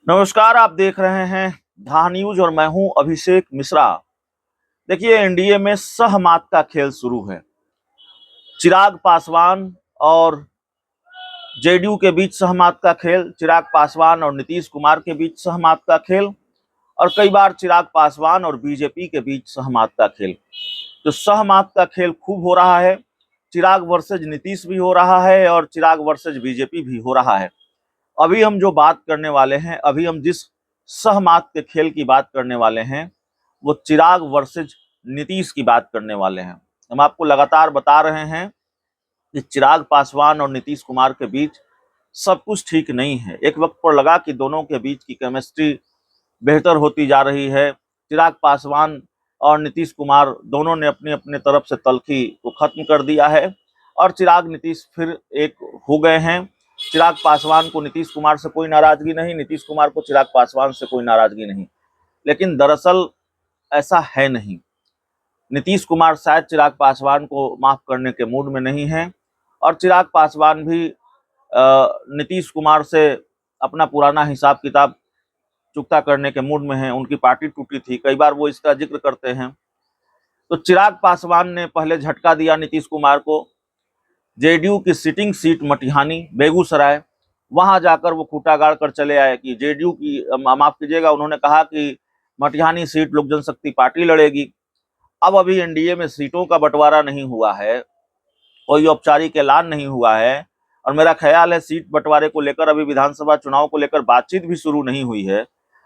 नमस्कार, आप देख रहे हैं धा न्यूज और मैं हूं अभिषेक मिश्रा। देखिए, एनडीए में सहमत का खेल शुरू है। चिराग पासवान और जेडीयू के बीच सहमत का खेल, चिराग पासवान और नीतीश कुमार के बीच सहमत का खेल, और कई बार चिराग पासवान और बीजेपी के बीच सहमत का खेल। तो सहमत का खेल खूब हो रहा है। चिराग वर्सेज नीतीश भी हो रहा है और चिराग वर्सेज बीजेपी भी हो रहा है। अभी हम जो बात करने वाले हैं, अभी हम जिस सहमत के खेल की बात करने वाले हैं, वो चिराग वर्सेज नीतीश की बात करने वाले हैं। हम आपको लगातार बता रहे हैं कि चिराग पासवान और नीतीश कुमार के बीच सब कुछ ठीक नहीं है। एक वक्त पर लगा कि दोनों के बीच की केमिस्ट्री बेहतर होती जा रही है। चिराग पासवान और नीतीश कुमार दोनों ने अपनी अपने तरफ से तल्खी को खत्म कर दिया है और चिराग नीतीश फिर एक हो गए हैं। चिराग पासवान को नीतीश कुमार से कोई नाराजगी नहीं, नीतीश कुमार को चिराग पासवान से कोई नाराजगी नहीं। लेकिन दरअसल ऐसा है नहीं। नीतीश कुमार शायद चिराग पासवान को माफ करने के मूड में नहीं है और चिराग पासवान भी नीतीश कुमार से अपना पुराना हिसाब किताब चुकता करने के मूड में है। उनकी पार्टी टूटी थी, कई बार वो इसका जिक्र करते हैं। तो चिराग पासवान ने पहले झटका दिया नीतीश कुमार को। जेडीयू की सिटिंग सीट मटिहानी बेगूसराय, वहां जाकर वो खूंटा गाड़ कर चले आए कि जेडीयू की, माफ कीजिएगा, उन्होंने कहा कि मटिहानी सीट लोक जनशक्ति पार्टी लड़ेगी। अब अभी एनडीए में सीटों का बंटवारा नहीं हुआ है, कोई औपचारिक ऐलान नहीं हुआ है और मेरा ख्याल है सीट बंटवारे को लेकर अभी विधानसभा चुनाव को लेकर बातचीत भी शुरू नहीं हुई है।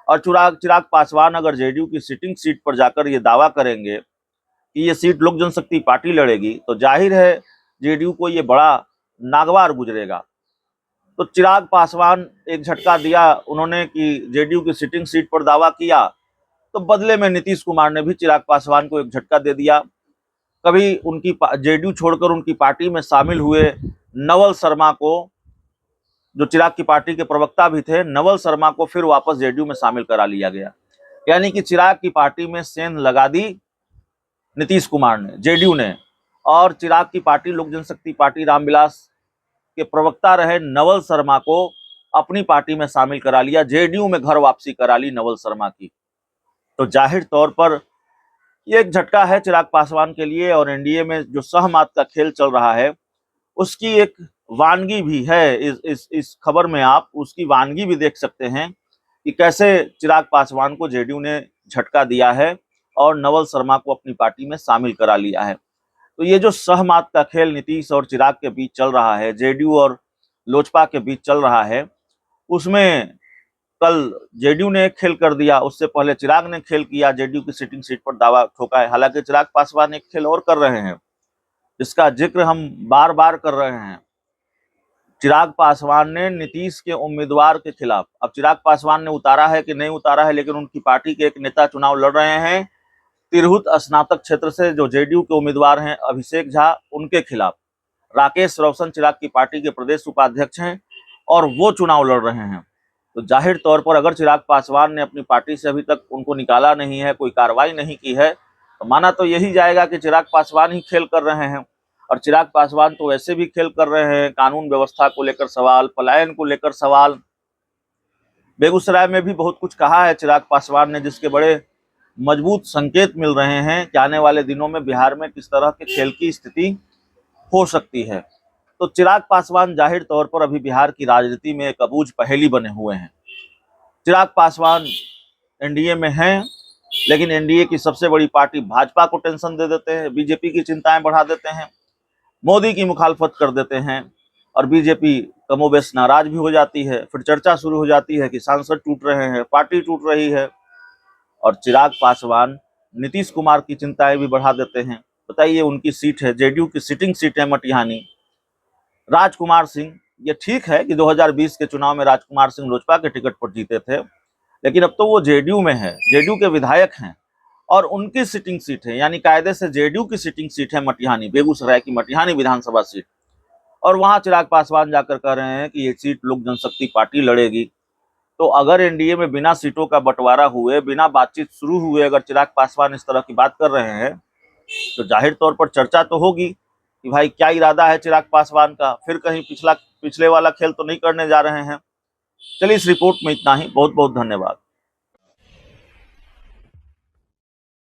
और चिराग पासवान अगर जेडीयू की सिटिंग सीट पर जाकर ये दावा करेंगे कि ये सीट लोक जनशक्ति पार्टी लड़ेगी, तो जाहिर है जेडीयू को ये बड़ा नागवार गुजरेगा। तो चिराग पासवान एक झटका दिया उन्होंने कि जेडीयू की सिटिंग सीट पर दावा किया, तो बदले में नीतीश कुमार ने भी चिराग पासवान को एक झटका दे दिया। कभी उनकी जेडीयू छोड़कर उनकी पार्टी में शामिल हुए नवल शर्मा को, जो चिराग की पार्टी के प्रवक्ता भी थे, नवल शर्मा को फिर वापस जेडीयू में शामिल करा लिया गया। यानी कि चिराग की पार्टी में सेंध लगा दी नीतीश कुमार ने, जेडीयू ने, और चिराग की पार्टी लोक जनशक्ति पार्टी रामविलास के प्रवक्ता रहे नवल शर्मा को अपनी पार्टी में शामिल करा लिया, जेडीयू में घर वापसी करा ली नवल शर्मा की। तो जाहिर तौर पर ये एक झटका है चिराग पासवान के लिए और एनडीए में जो सहमत का खेल चल रहा है उसकी एक वानगी भी है। इस खबर में आप उसकी वानगी भी देख सकते हैं कि कैसे चिराग पासवान को जेडीयू ने झटका दिया है और नवल शर्मा को अपनी पार्टी में शामिल करा लिया है। तो ये जो सहमत का खेल नीतीश और चिराग के बीच चल रहा है, जेडीयू और लोजपा के बीच चल रहा है, उसमें कल जेडीयू ने एक खेल कर दिया, उससे पहले चिराग ने खेल किया, जेडीयू की सिटिंग सीट पर दावा ठोका है। हालांकि चिराग पासवान एक खेल और कर रहे हैं, जिसका जिक्र हम बार बार कर रहे हैं। चिराग पासवान ने नीतीश के उम्मीदवार के खिलाफ, अब चिराग पासवान ने उतारा है कि नहीं उतारा है, लेकिन उनकी पार्टी के एक नेता चुनाव लड़ रहे हैं तिरहुत स्नातक क्षेत्र से, जो जेडीयू के उम्मीदवार हैं अभिषेक झा, उनके खिलाफ। राकेश रोशन चिराग की पार्टी के प्रदेश उपाध्यक्ष हैं और वो चुनाव लड़ रहे हैं। तो जाहिर तौर पर अगर चिराग पासवान ने अपनी पार्टी से अभी तक उनको निकाला नहीं है, कोई कार्रवाई नहीं की है, तो माना तो यही जाएगा कि चिराग पासवान ही खेल कर रहे हैं। और चिराग पासवान तो वैसे भी खेल कर रहे हैं, कानून व्यवस्था को लेकर सवाल, पलायन को लेकर सवाल। बेगूसराय में भी बहुत कुछ कहा है चिराग पासवान ने, जिसके बड़े मजबूत संकेत मिल रहे हैं कि आने वाले दिनों में बिहार में किस तरह के खेल की स्थिति हो सकती है। तो चिराग पासवान जाहिर तौर पर अभी बिहार की राजनीति में एक अबूझ पहेली बने हुए हैं। चिराग पासवान एनडीए में हैं, लेकिन एनडीए की सबसे बड़ी पार्टी भाजपा को टेंशन दे देते हैं, बीजेपी की चिंताएं बढ़ा देते हैं, मोदी की मुखालफत कर देते हैं और बीजेपी कमोबेश नाराज भी हो जाती है। फिर चर्चा शुरू हो जाती है कि सांसद टूट रहे हैं, पार्टी टूट रही है, और चिराग पासवान नीतीश कुमार की चिंताएं भी बढ़ा देते हैं। बताइए, उनकी सीट है, जेडीयू की सिटिंग सीट है मटिहानी। राजकुमार सिंह, ये ठीक है कि 2020 के चुनाव में राजकुमार सिंह लोजपा के टिकट पर जीते थे, लेकिन अब तो वो जेडीयू में है, जेडीयू के विधायक हैं और उनकी सिटिंग सीट है, यानी कायदे से जेडीयू की सिटिंग सीट है मटिहानी, बेगूसराय की मटिहानी विधानसभा सीट। और वहां चिराग पासवान जाकर कह रहे हैं कि ये सीट लोक जनशक्ति पार्टी लड़ेगी। तो अगर एनडीए में बिना सीटों का बंटवारा हुए, बिना बातचीत शुरू हुए, अगर चिराग पासवान इस तरह की बात कर रहे हैं, तो जाहिर तौर पर चर्चा तो होगी कि भाई क्या इरादा है चिराग पासवान का, फिर कहीं पिछले वाला खेल तो नहीं करने जा रहे हैं। चलिए, इस रिपोर्ट में इतना ही। बहुत बहुत धन्यवाद।